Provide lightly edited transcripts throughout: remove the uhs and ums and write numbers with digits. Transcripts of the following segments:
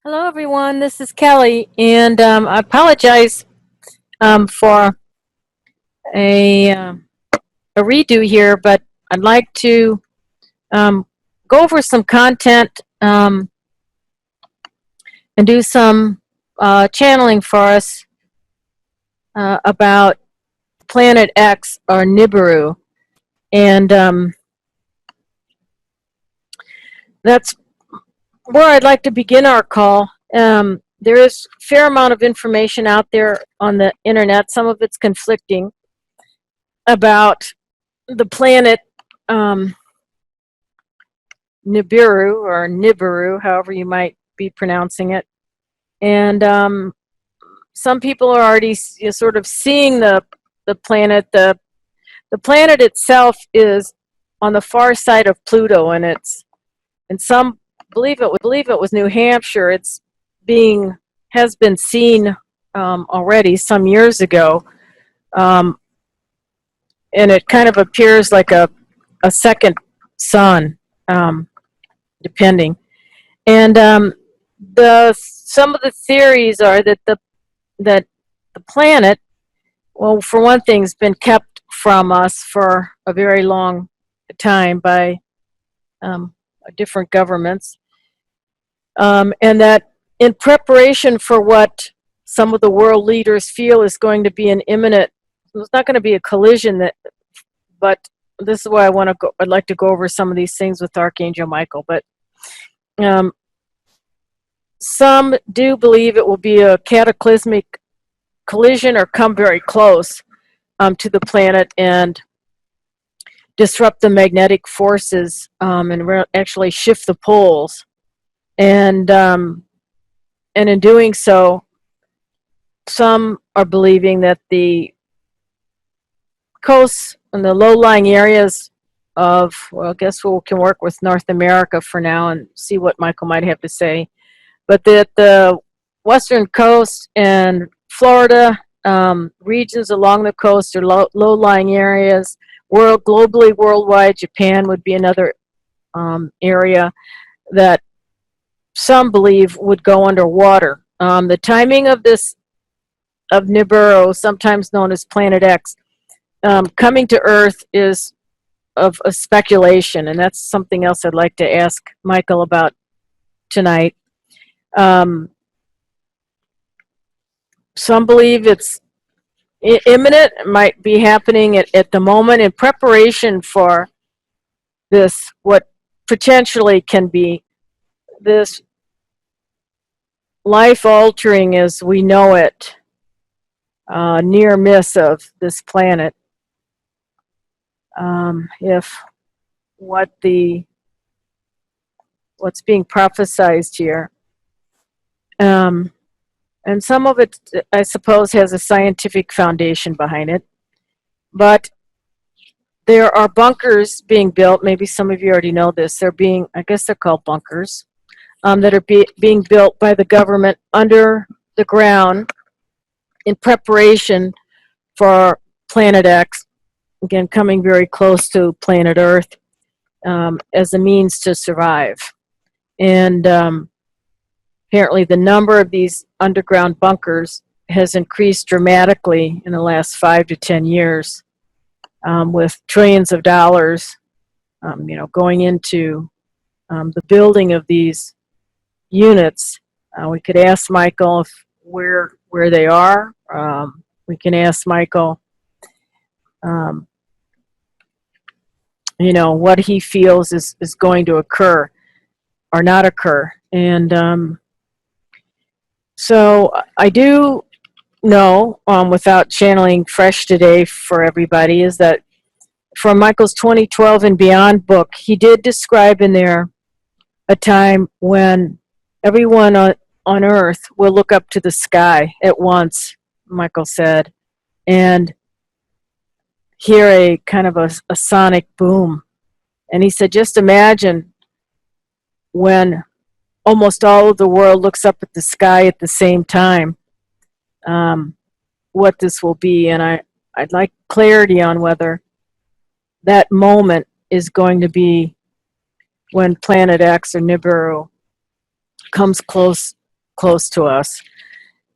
Hello, everyone. This is Kelly, and I apologize for a a redo here, but I'd like to um, go over some content and do some channeling for us about Planet X or Nibiru, and that's where I'd like to begin our call. There is a fair amount of information out there on the internet. Some of it's conflicting about the planet Nibiru, however you might be pronouncing it. And some people are already sort of seeing the planet. The planet itself is on the far side of Pluto, and some believe it was New Hampshire. Has been seen already some years ago, um, and it kind of appears like a second sun, depending. And the some of the theories are that the planet, well, for one thing, has been kept from us for a very long time by different governments, and that in preparation for what some of the world leaders feel is going to be an imminent, it's not going to be a collision, but this is why I'd like to go over some of these things with Archangel Michael. But um, some do believe it will be a cataclysmic collision or come very close to the planet and disrupt the magnetic forces, and actually shift the poles. And in doing so, some are believing that the coasts and the low-lying areas of, well, I guess we can work with North America for now and see what Michael might have to say, but that the western coast and Florida, regions along the coast or low-lying areas, globally, worldwide, Japan would be another area that some believe would go underwater. The timing of Nibiru, sometimes known as Planet X, coming to Earth is of a speculation, and that's something else I'd like to ask Michael about tonight. Some believe it's imminent, it might be happening at the moment in preparation for this, what potentially can be this life altering as we know it, near miss of this planet. If what's being prophesized here, and some of it, I suppose, has a scientific foundation behind it, but there are bunkers being built. Maybe some of you already know this. I guess they're called bunkers, that are being built by the government under the ground in preparation for Planet X, again, coming very close to planet Earth, as a means to survive. And apparently the number of these underground bunkers has increased dramatically in the last 5 to 10 years, with trillions of dollars going into the building of these units. We could ask Michael where they are. We can ask Michael what he feels is going to occur or not occur. And so I do know, without channeling fresh today for everybody, is that from Michael's 2012 and Beyond book, he did describe in there a time when everyone on Earth will look up to the sky at once, Michael said, and hear a kind of a sonic boom. And he said, just imagine when almost all of the world looks up at the sky at the same time, what this will be. And I'd like clarity on whether that moment is going to be when Planet X or Nibiru comes close close to us.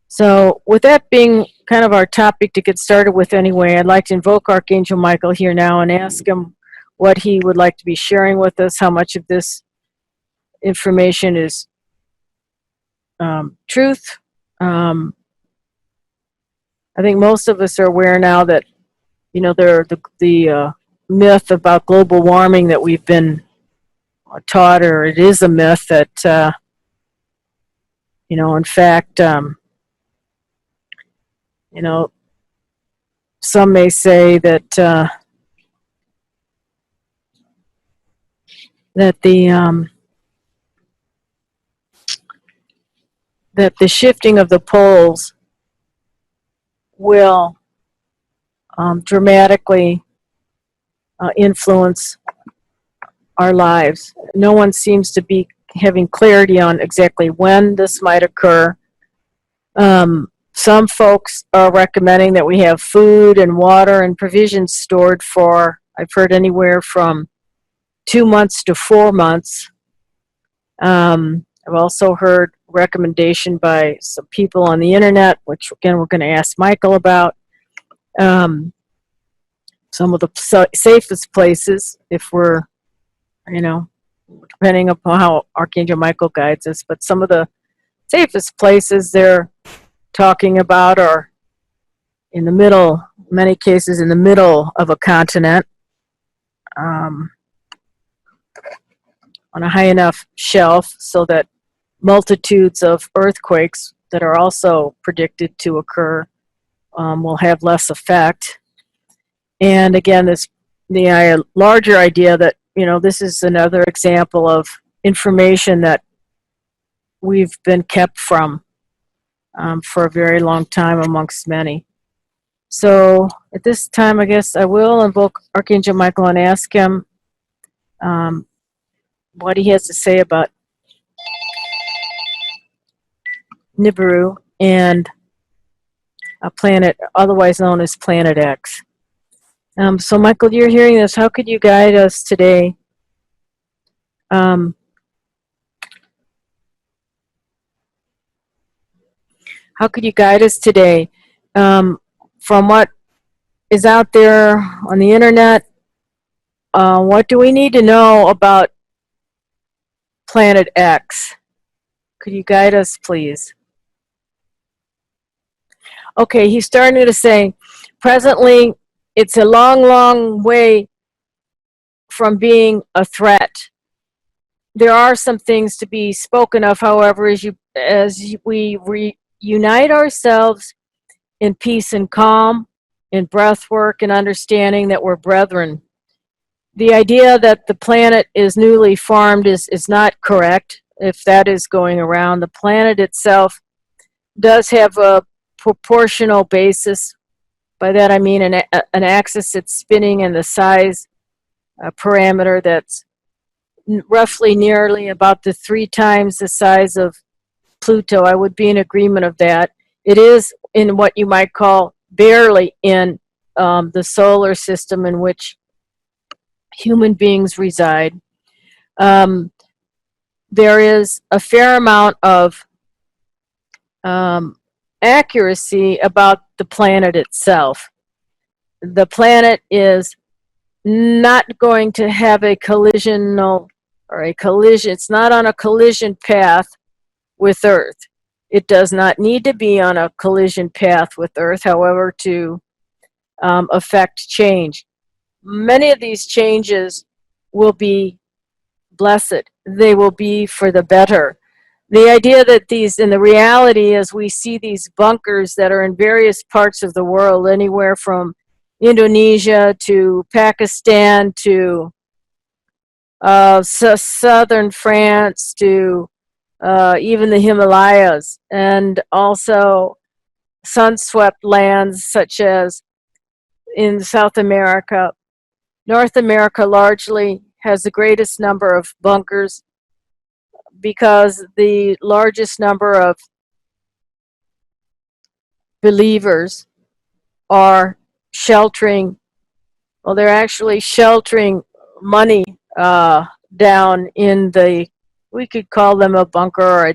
So with that being kind of our topic to get started with anyway, I'd like to invoke Archangel Michael here now and ask him what he would like to be sharing with us, how much of this information is truth. I think most of us are aware now that, you know, the myth about global warming that we've been taught, or it is a myth that, you know, in fact, you know, some may say that that the shifting of the poles will dramatically influence our lives. No one seems to be having clarity on exactly when this might occur. Some folks are recommending that we have food and water and provisions stored for, I've heard, anywhere from 2 months to 4 months. I've also heard recommendation by some people on the internet, which again we're going to ask Michael about, some of the safest places, if we're, you know, depending upon how Archangel Michael guides us, but some of the safest places they're talking about are in the middle, many cases in the middle of a continent, on a high enough shelf so that multitudes of earthquakes that are also predicted to occur will have less effect. And again, the larger idea that, you know, this is another example of information that we've been kept from for a very long time amongst many. So at this time, I guess I will invoke Archangel Michael and ask him what he has to say about Nibiru and a planet otherwise known as Planet X. So Michael, you're hearing this. How could you guide us today? How could you guide us today from what is out there on the internet? What do we need to know about Planet X? Could you guide us, please? Okay, he's starting to say, presently, it's a long, long way from being a threat. There are some things to be spoken of, however, as we reunite ourselves in peace and calm, in breath work and understanding that we're brethren. The idea that the planet is newly formed is not correct, if that is going around. The planet itself does have a proportional basis. By that I mean an axis that's spinning in the size parameter that's roughly nearly about the 3 times the size of Pluto. I would be in agreement of that. It is in what you might call barely in the solar system in which human beings reside. There is a fair amount of accuracy about the planet itself. The planet is not going to have a collision. It's not on a collision path with Earth. It does not need to be on a collision path with Earth, however, to affect change. Many of these changes will be blessed. They will be for the better. The idea that in the reality is we see these bunkers that are in various parts of the world, anywhere from Indonesia to Pakistan to southern France to even the Himalayas, and also sun-swept lands such as in South America. North America largely has the greatest number of bunkers because the largest number of believers are sheltering, well, they're actually sheltering money down in we could call them a bunker or a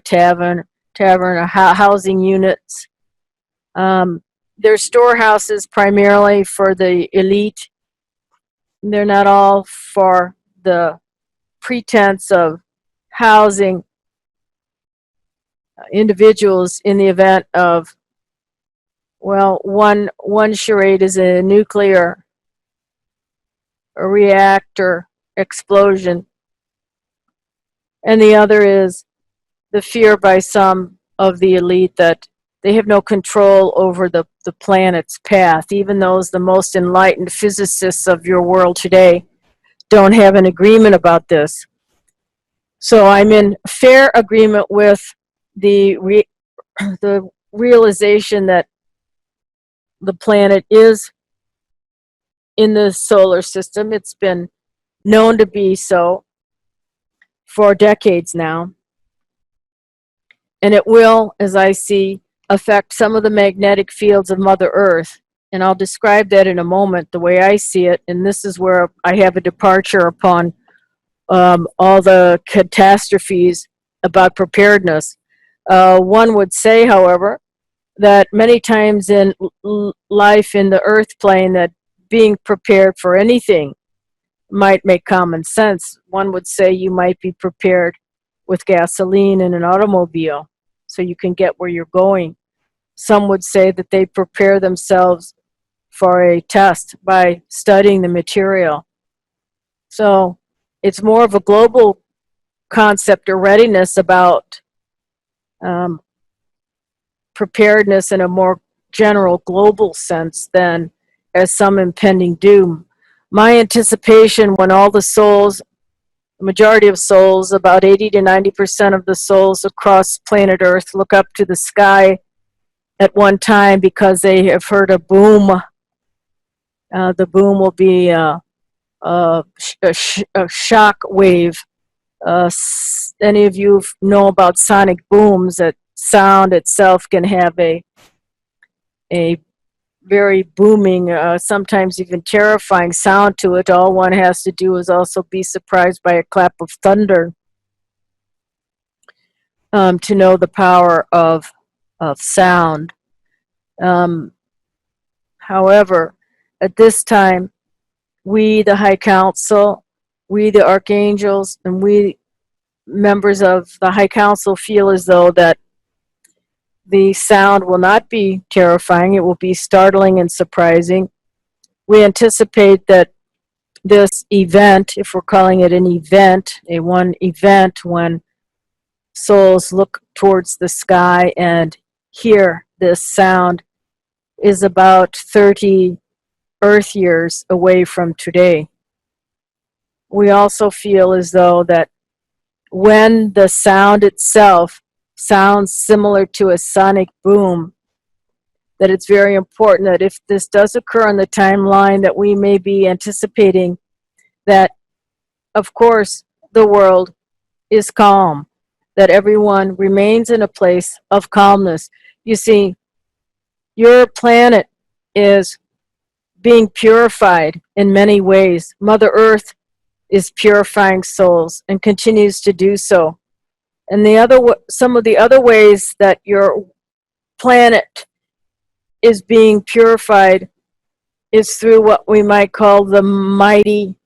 tavern, housing units. They're storehouses primarily for the elite. They're not all for the pretense of housing individuals in the event of, well, one charade is a nuclear reactor explosion, and the other is the fear by some of the elite that they have no control over the planet's path. Even those the most enlightened physicists of your world today don't have an agreement about this. So I'm in fair agreement with the realization that the planet is in the solar system. It's been known to be so for decades now. And it will, as I see, affect some of the magnetic fields of Mother Earth. And I'll describe that in a moment, the way I see it. And this is where I have a departure upon all the catastrophes about preparedness. One would say, however, that many times in life in the earth plane, that being prepared for anything might make common sense. One would say you might be prepared with gasoline in an automobile so you can get where you're going. Some would say that they prepare themselves for a test by studying the material. So it's more of a global concept or readiness about preparedness in a more general global sense than as some impending doom. My anticipation when all the souls, the majority of souls, about 80 to 90% of the souls across planet Earth look up to the sky at one time because they have heard a boom. The boom will be a shock wave. Any of you know about sonic booms? That sound itself can have a very booming, sometimes even terrifying sound to it. All one has to do is also be surprised by a clap of thunder to know the power of sound. However, at this time, we, the High Council, we, the Archangels, and we, members of the High Council, feel as though that the sound will not be terrifying. It will be startling and surprising. We anticipate that this event, if we're calling it an event, one event when souls look towards the sky and hear this sound, is about 30 Earth years away from today. We also feel as though that when the sound itself sounds similar to a sonic boom, that it's very important that if this does occur on the timeline, that we may be anticipating that, of course, the world is calm, that everyone remains in a place of calmness. You see, your planet is being purified in many ways. Mother Earth is purifying souls and continues to do so. And some of the other ways that your planet is being purified is through what we might call the mighty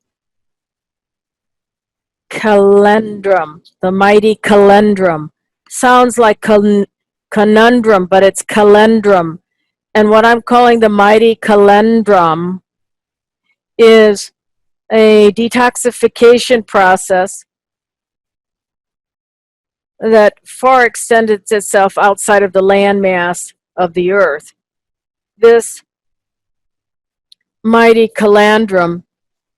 calendrum. The mighty calendrum. Sounds like conundrum, but it's calendrum. And what I'm calling the mighty calendrum is a detoxification process that far extends itself outside of the landmass of the earth. This mighty calendrum,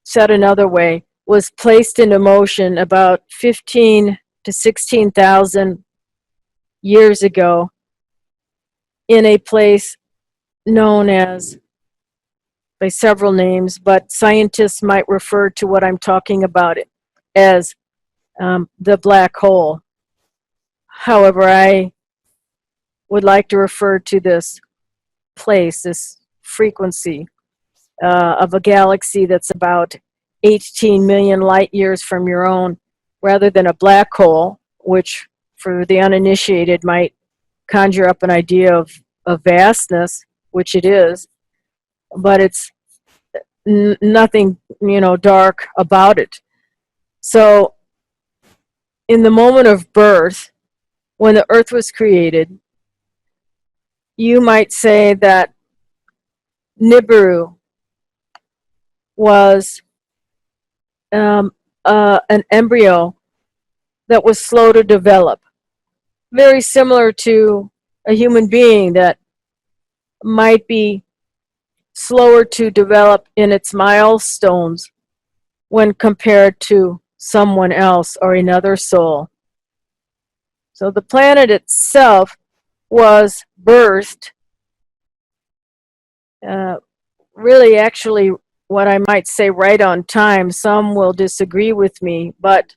said another way, was placed into motion about 15 to 16,000 years ago in a place known as, by several names, but scientists might refer to what I'm talking about as the black hole. However, I would like to refer to this place, this frequency of a galaxy that's about 18 million light years from your own, rather than a black hole, which for the uninitiated might conjure up an idea of vastness, which it is, but it's nothing, dark about it. So in the moment of birth, when the earth was created, you might say that Nibiru was an embryo that was slow to develop, very similar to a human being that might be slower to develop in its milestones when compared to someone else or another soul. So the planet itself was birthed, really actually what I might say right on time. Some will disagree with me, but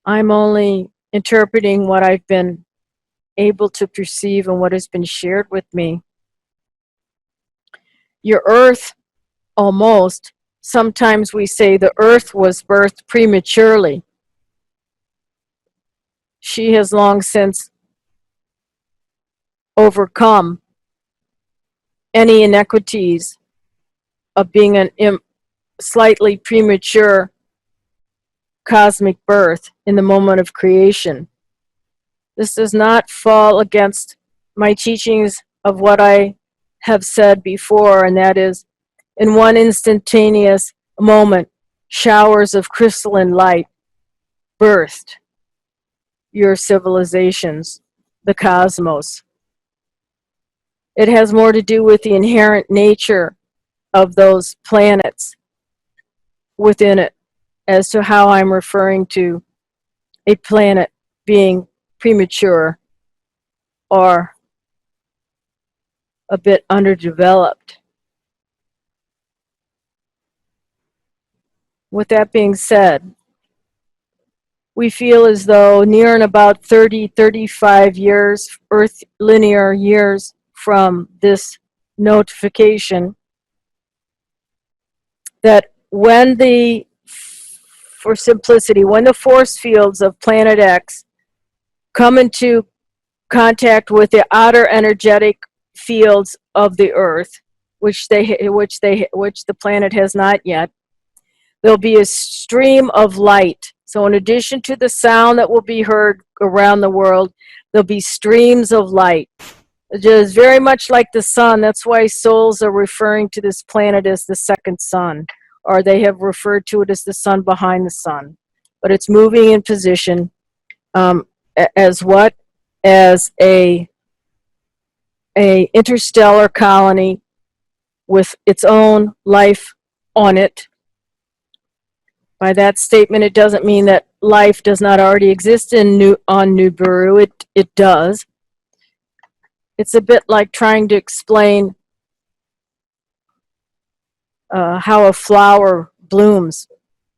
I'm only interpreting what I've been able to perceive and what has been shared with me. Your earth, almost, sometimes we say the earth was birthed prematurely. She has long since overcome any inequities of being an slightly premature cosmic birth in the moment of creation. This does not fall against my teachings of what I have said before, and that is, in one instantaneous moment, showers of crystalline light birthed your civilizations, the cosmos. It has more to do with the inherent nature of those planets within it as to how I'm referring to a planet being premature or a bit underdeveloped. With that being said, we feel as though near and about 35 years, Earth linear years from this notification, that when for simplicity, when the force fields of Planet X come into contact with the outer energetic fields of the Earth, which the planet has not yet, there'll be a stream of light. So in addition to the sound that will be heard around the world, there'll be streams of light. Just very much like the sun. That's why souls are referring to this planet as the second sun, or they have referred to it as the sun behind the sun. But it's moving in position as what? As a interstellar colony with its own life on it. By that statement, it doesn't mean that life does not already exist on Nibiru. It does. It's a bit like trying to explain how a flower blooms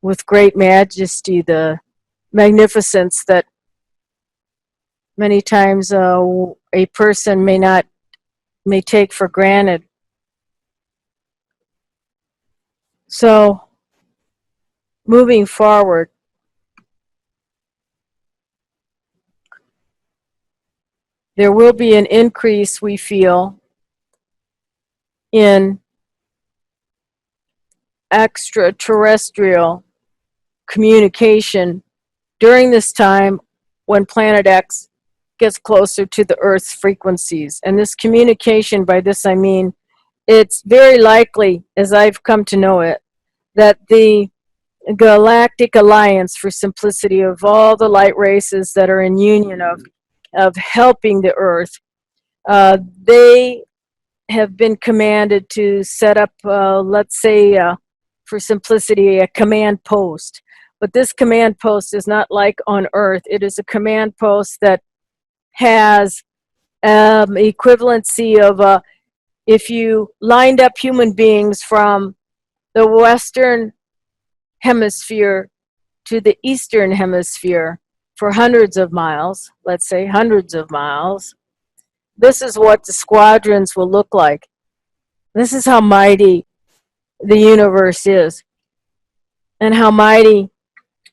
with great majesty, the magnificence that many times a person may take for granted. So, moving forward, there will be an increase, we feel, in extraterrestrial communication during this time when Planet X gets closer to the Earth's frequencies. And this communication, by this I mean, it's very likely, as I've come to know it, that the Galactic Alliance, for simplicity, of all the light races that are in union of helping the Earth, they have been commanded to set up, let's say, for simplicity, a command post. But this command post is not like on Earth. It is a command post that has equivalency of if you lined up human beings from the Western Hemisphere to the Eastern Hemisphere for hundreds of miles, let's say hundreds of miles, this is what the squadrons will look like. This is how mighty the universe is, and how mighty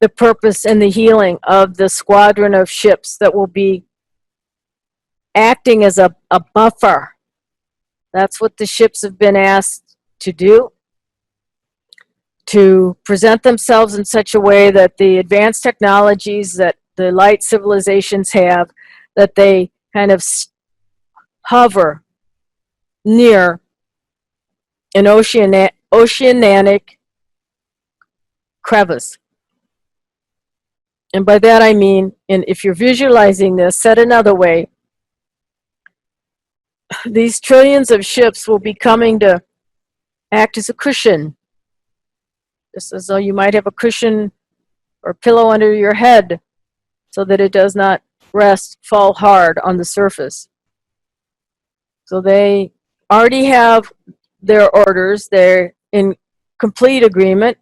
the purpose and the healing of the squadron of ships that will be acting as a buffer. That's what the ships have been asked to do, to present themselves in such a way that the advanced technologies that the light civilizations have, that they kind of hover near an oceanic crevice. And by that I mean, and if you're visualizing this, said another way, these trillions of ships will be coming to act as a cushion, just as though you might have a cushion or pillow under your head so that it does not fall hard on the surface. So they already have their orders, they're in complete agreement.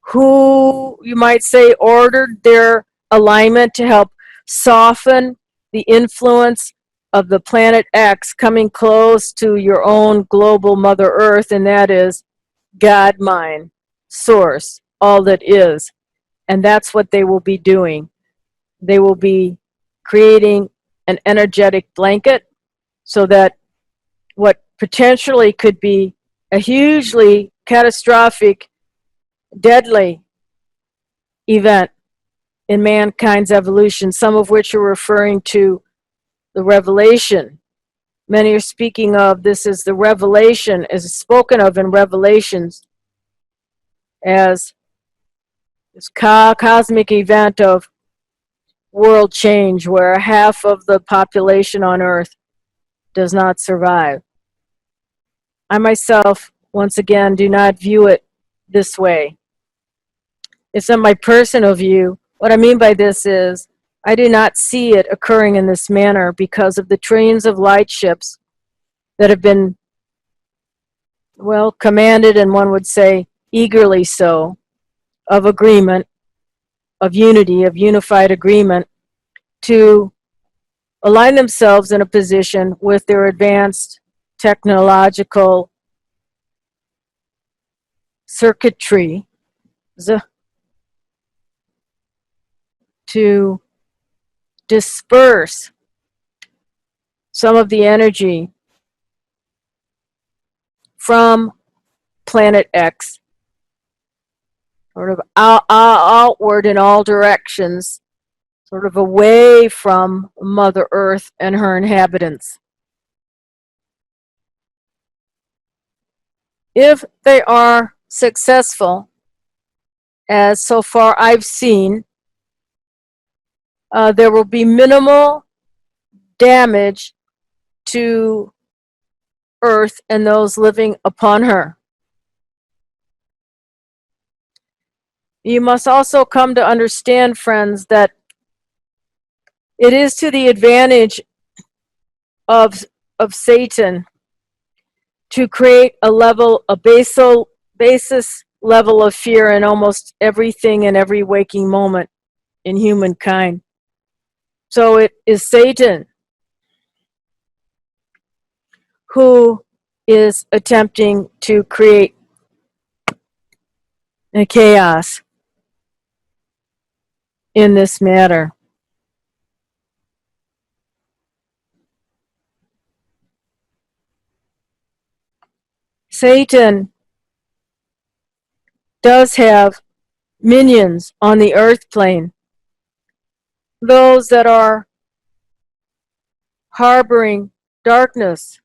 Who, you might say, ordered their alignment to help soften the influence of the planet X coming close to your own global Mother Earth, and that is God, mind, source, all that is. And that's what they will be doing. They will be creating an energetic blanket so that what potentially could be a hugely catastrophic, deadly event in mankind's evolution, some of which are referring to the revelation. Many are speaking of this as the revelation, as spoken of in Revelations, as this cosmic event of world change where half of the population on Earth does not survive. I myself, once again, do not view it this way. It's not my personal view. What I mean by this is, I do not see it occurring in this manner because of the trillions of light ships that have been, well, commanded, and one would say eagerly so, of agreement, of unity, of unified agreement, to align themselves in a position with their advanced technological circuitry to disperse some of the energy from planet X, sort of outward in all directions, sort of away from Mother Earth and her inhabitants. If they are successful, as so far I've seen, there will be minimal damage to Earth and those living upon her. You must also come to understand, friends, that it is to the advantage of Satan to create a basis level of fear in almost everything in every waking moment in humankind. So it is Satan who is attempting to create a chaos in this matter. Satan does have minions on the earth plane, those that are harboring darkness.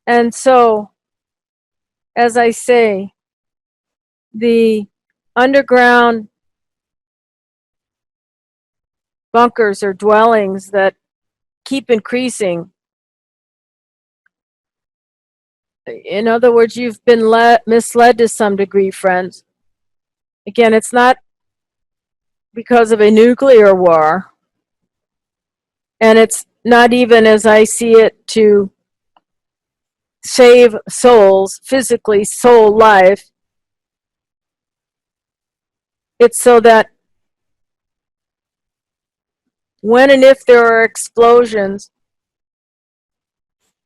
And so, as I say, the underground bunkers or dwellings that keep increasing. In other words, you've been misled to some degree, friends. Again, it's not because of a nuclear war, and it's not even, as I see it, to save souls, physically, soul life. It's so that when and if there are explosions,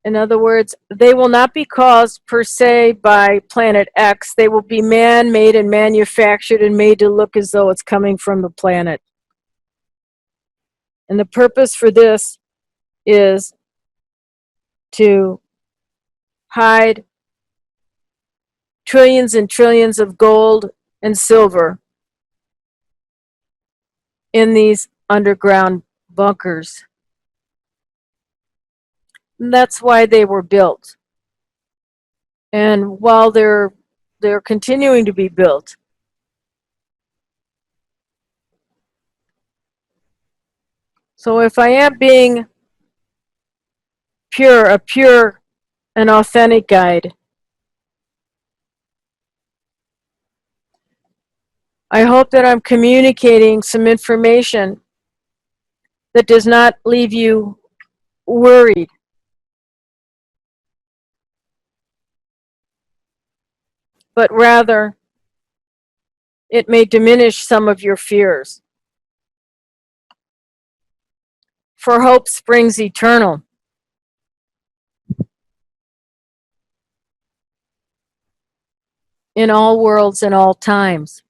in other words, they will not be caused per se by Planet X. They will be man-made and manufactured and made to look as though it's coming from the planet. And the purpose for this is to hide trillions and trillions of gold and silver in these underground bunkers. And that's why they were built. And while they're continuing to be built, so if I am being a pure and authentic guide, I hope that I'm communicating some information that does not leave you worried, but rather it may diminish some of your fears. For hope springs eternal. In all worlds and all times.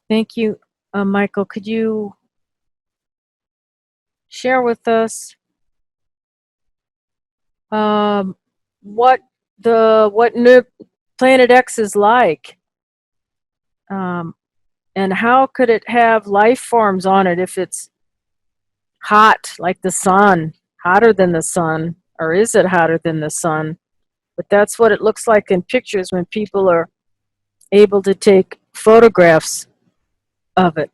Thank you, Michael. Could you share with us what Planet X is like, and how could it have life forms on it if it's hot like the sun, hotter than the sun, or is it hotter than the sun? But that's what it looks like in pictures when people are able to take photographs of it.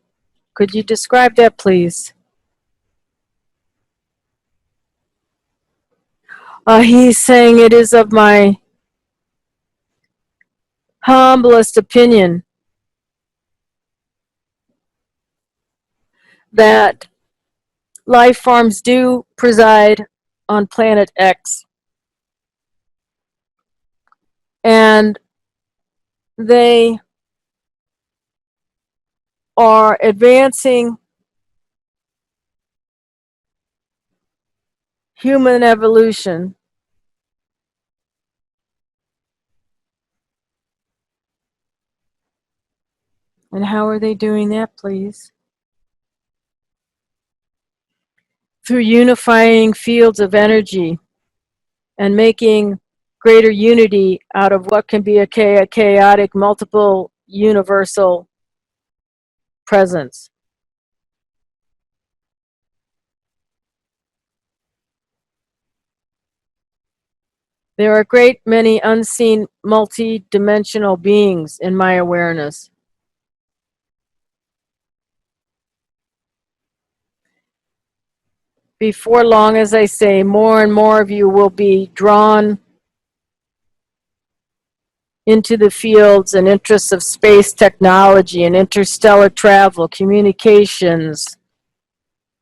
Could you describe that, please? He's saying it is of my humblest opinion that life forms do preside on Planet X. And they are advancing human evolution. And how are they doing that, please? Through unifying fields of energy and making greater unity out of what can be a chaotic, multiple, universal presence. There are a great many unseen multi-dimensional beings in my awareness. Before long, as I say, more and more of you will be drawn into the fields and interests of space technology and interstellar travel, communications,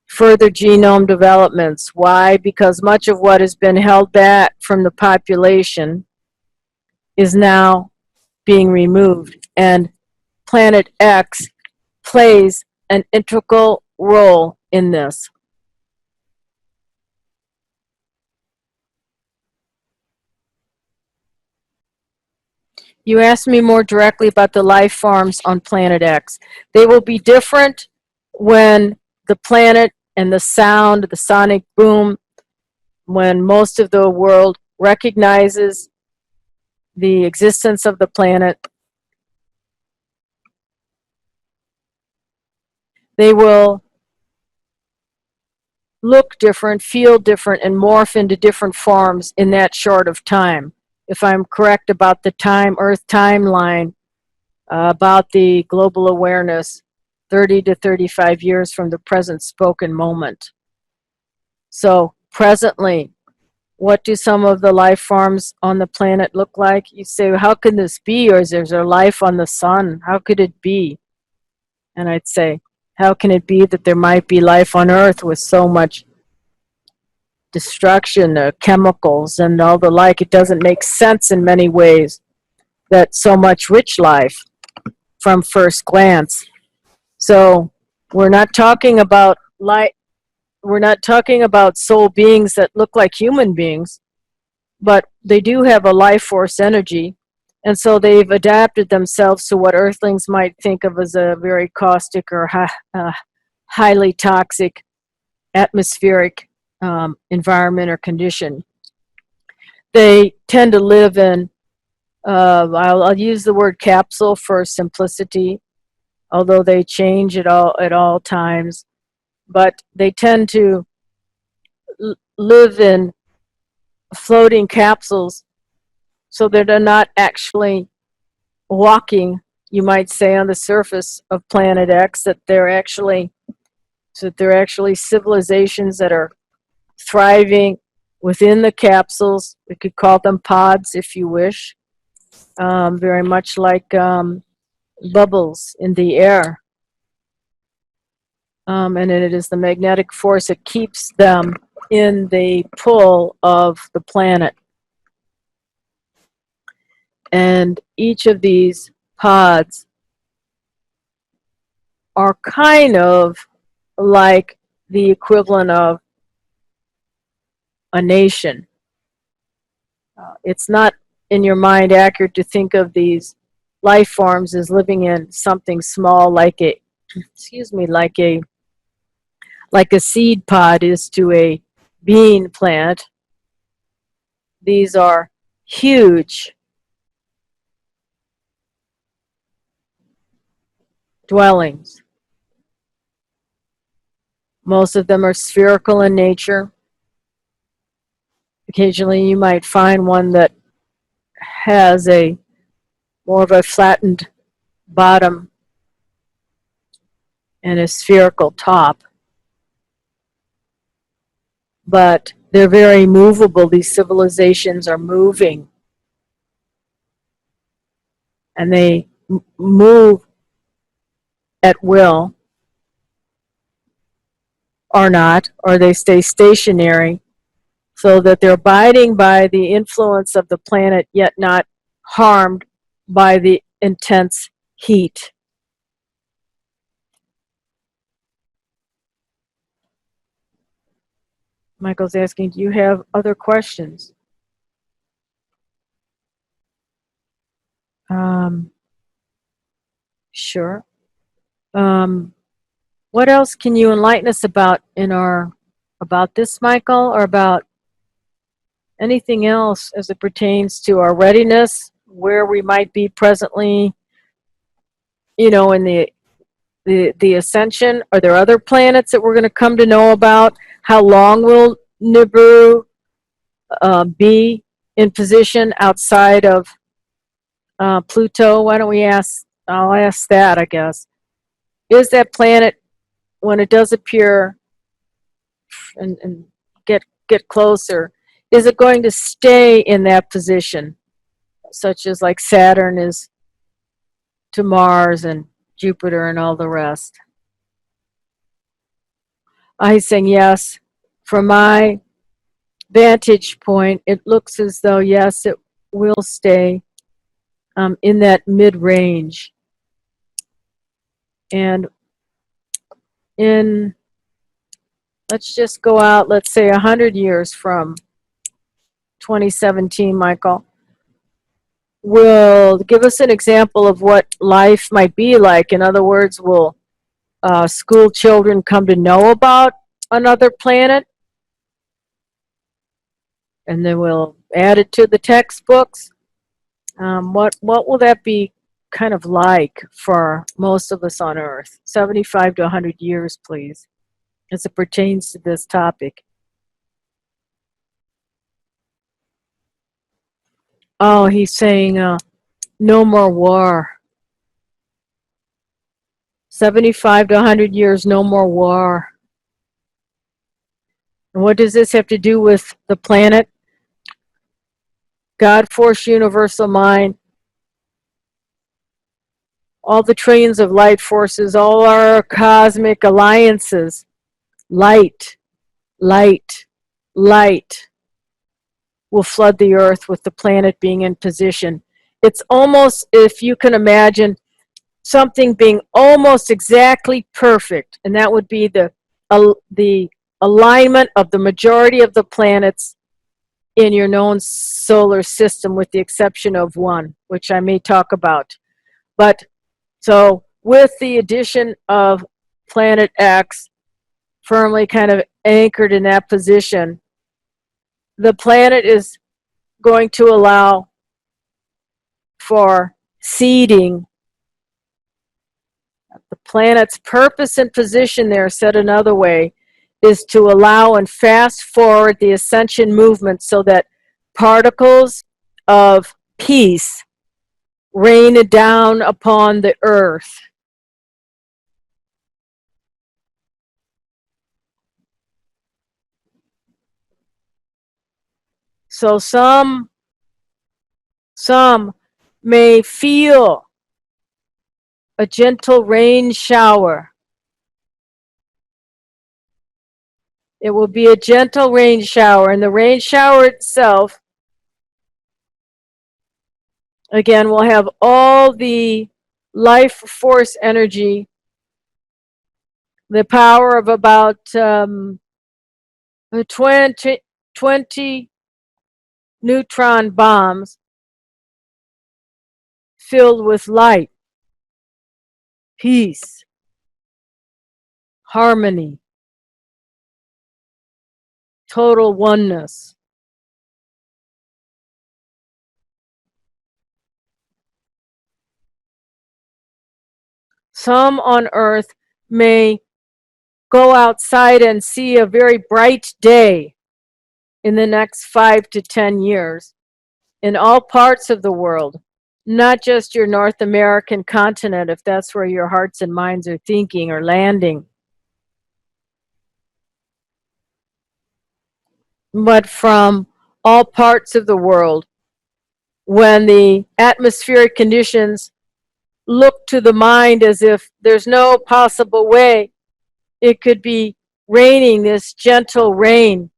further genome developments. Why? Because much of what has been held back from the population is now being removed, and Planet X plays an integral role in this. You asked me more directly about the life forms on Planet X. They will be different when the planet and the sound, the sonic boom, when most of the world recognizes the existence of the planet. They will look different, feel different, and morph into different forms in that short of time. If I'm correct about the Earth timeline, about the global awareness, 30 to 35 years from the present spoken moment. So presently, what do some of the life forms on the planet look like? You say, how can this be? Or is there life on the sun? How could it be? And I'd say, how can it be that there might be life on Earth with so much destruction, chemicals, and all the like? It doesn't make sense in many ways that so much rich life from first glance. So we're not talking about we're not talking about soul beings that look like human beings, but they do have a life force energy, and so they've adapted themselves to what Earthlings might think of as a very caustic or highly toxic atmospheric environment or condition. They tend to live in, I'll use the word capsule for simplicity, although they change at all times. But they tend to live in floating capsules, so that they're not actually walking, you might say, on the surface of Planet X. That they're actually civilizations that are thriving within the capsules. We could call them pods, if you wish, very much like bubbles in the air. And it is the magnetic force that keeps them in the pull of the planet. And each of these pods are kind of like the equivalent of a nation. It's not in your mind accurate to think of these life forms as living in something small like a like a seed pod is to a bean plant. These are huge dwellings. Most of them are spherical in nature. Occasionally you might find one that has a more of a flattened bottom and a spherical top. But they're very movable. These civilizations are moving. And they move at will, or not, or they stay stationary, so that they're abiding by the influence of the planet, yet not harmed by the intense heat. Michael's asking, do you have other questions? Sure. What else can you enlighten us about about this, Michael, or about anything else as it pertains to our readiness, where we might be presently, in the ascension? Are there other planets that we're going to come to know about? How long will Nibiru be in position outside of Pluto? Why don't we I'll ask that, I guess. Is that planet, when it does appear and get closer, is it going to stay in that position, such as like Saturn is to Mars and Jupiter and all the rest? He's saying yes. From my vantage point, it looks as though, yes, it will stay in that mid-range. And let's just go out, let's say 100 years from 2017, Michael, will give us an example of what life might be like. In other words, will school children come to know about another planet? And then we'll add it to the textbooks. What will that be kind of like for most of us on Earth? 75 to 100 years, please, as it pertains to this topic. Oh, he's saying no more war. 75 to 100 years, no more war. And what does this have to do with the planet? God, Force, Universal Mind, all the trillions of light forces, all our cosmic alliances, light, light, light, will flood the earth with the planet being in position. It's almost, if you can imagine, something being almost exactly perfect, and that would be the alignment of the majority of the planets in your known solar system, with the exception of one, which I may talk about. But so with the addition of planet X firmly kind of anchored in that position, the planet is going to allow for seeding. The planet's purpose and position there, said another way, is to allow and fast forward the ascension movement so that particles of peace rain down upon the earth. So some may feel a gentle rain shower. It will be a gentle rain shower, and the rain shower itself, again, will have all the life force energy, the power of about 20 neutron bombs filled with light, peace, harmony, total oneness. Some on Earth may go outside and see a very bright day in the next 5 to 10 years in all parts of the world, not just your North American continent, if that's where your hearts and minds are thinking or landing, but from all parts of the world, when the atmospheric conditions look to the mind as if there's no possible way it could be raining this gentle rain,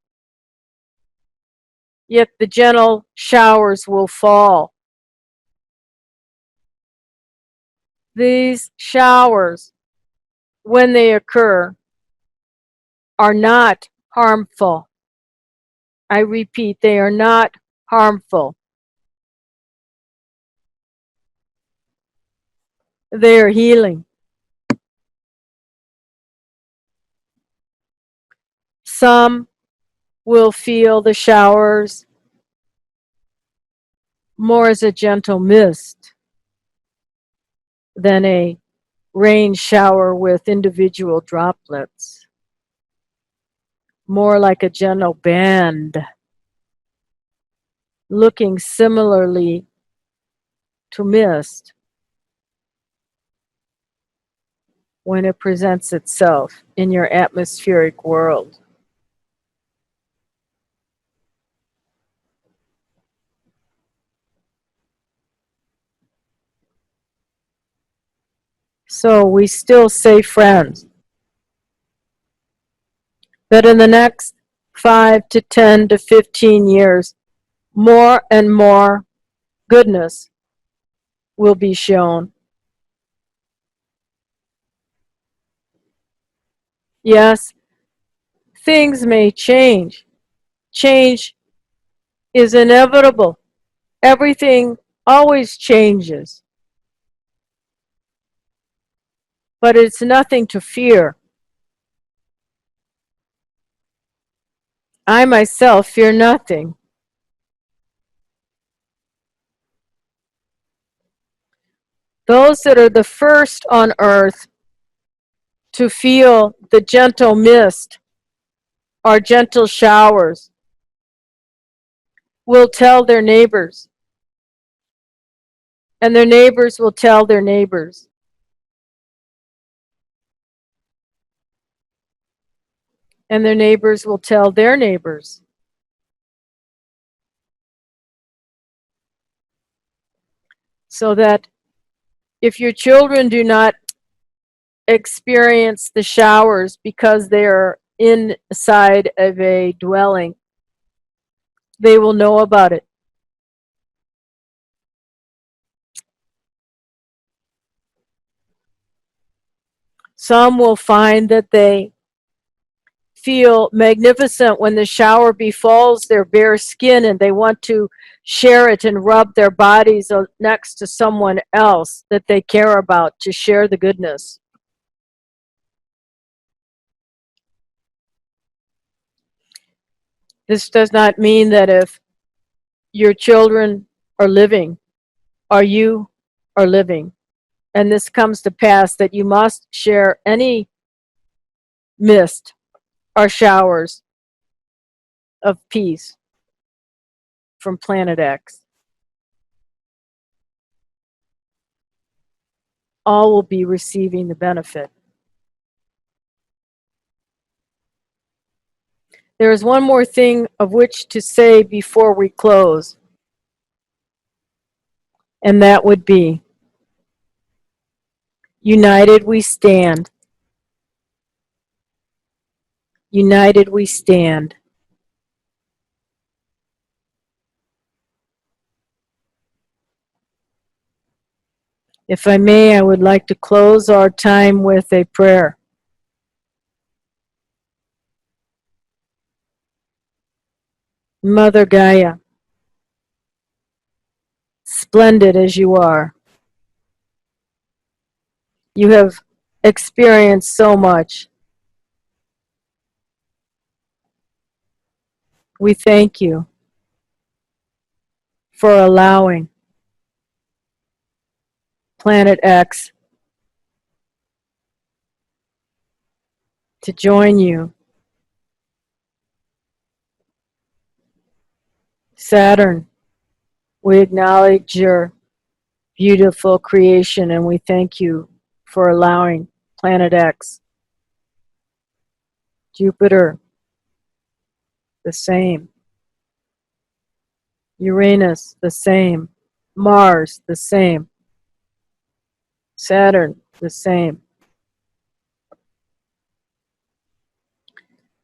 yet the gentle showers will fall. These showers, when they occur, are not harmful. I repeat, they are not harmful. They are healing. Some will feel the showers more as a gentle mist than a rain shower with individual droplets, more like a gentle band, looking similarly to mist when it presents itself in your atmospheric world. So we still say, friends, that in the next 5 to 10 to 15 years, more and more goodness will be shown. Yes, things may change. Change is inevitable. Everything always changes. But it's nothing to fear. I myself fear nothing. Those that are the first on earth to feel the gentle mist or gentle showers will tell their neighbors, and their neighbors will tell their neighbors. And their neighbors will tell their neighbors. So that if your children do not experience the showers because they are inside of a dwelling, they will know about it. Some will find that they feel magnificent when the shower befalls their bare skin and they want to share it and rub their bodies next to someone else that they care about to share the goodness. This does not mean that if your children are living, or you are living, and this comes to pass, that you must share any mist or showers of peace from Planet X. All will be receiving the benefit. There is one more thing of which to say before we close, and that would be, united we stand. United we stand. If I may, I would like to close our time with a prayer. Mother Gaia, splendid as you are, you have experienced so much. We thank you for allowing Planet X to join you. Saturn, we acknowledge your beautiful creation and we thank you for allowing Planet X. Jupiter, the same. Uranus, the same. Mars, the same. Saturn, the same.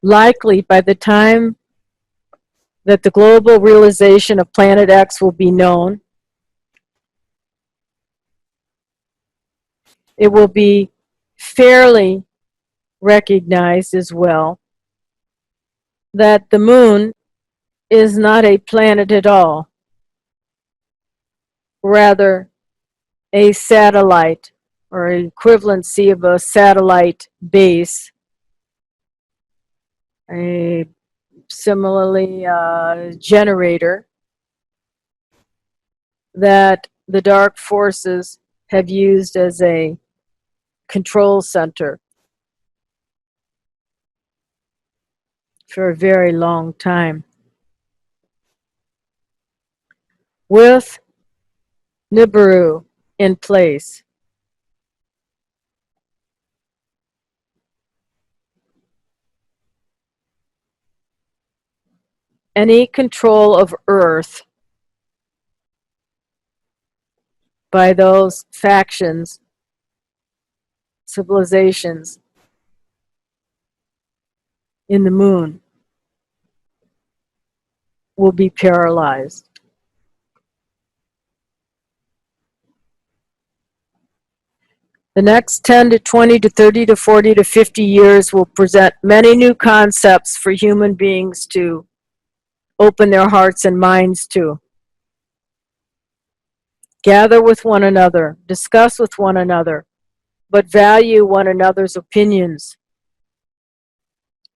Likely, by the time that the global realization of Planet X will be known, it will be fairly recognized as well that the moon is not a planet at all, rather a satellite or an equivalency of a satellite base, a similarly generator that the dark forces have used as a control center for a very long time. With Nibiru in place, any control of Earth by those factions, civilizations in the moon will be paralyzed. The next 10 to 20 to 30 to 40 to 50 years will present many new concepts for human beings to open their hearts and minds to. Gather with one another, discuss with one another, but value one another's opinions.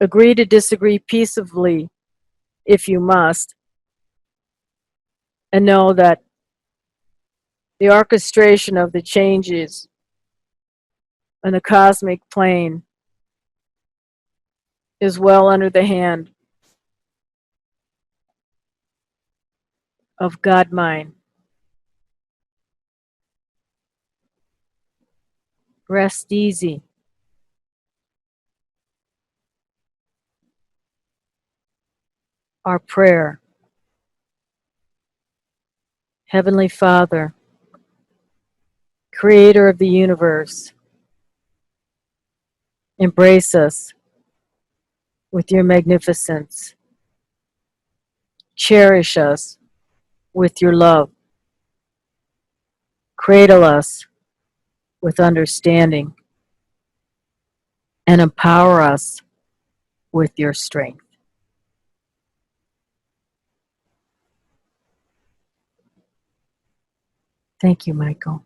Agree to disagree peaceably if you must, and know that the orchestration of the changes in the cosmic plane is well under the hand of God Mind. Rest easy. Our prayer. Heavenly Father, Creator of the universe, embrace us with your magnificence. Cherish us with your love. Cradle us with understanding and empower us with your strength. Thank you, Michael.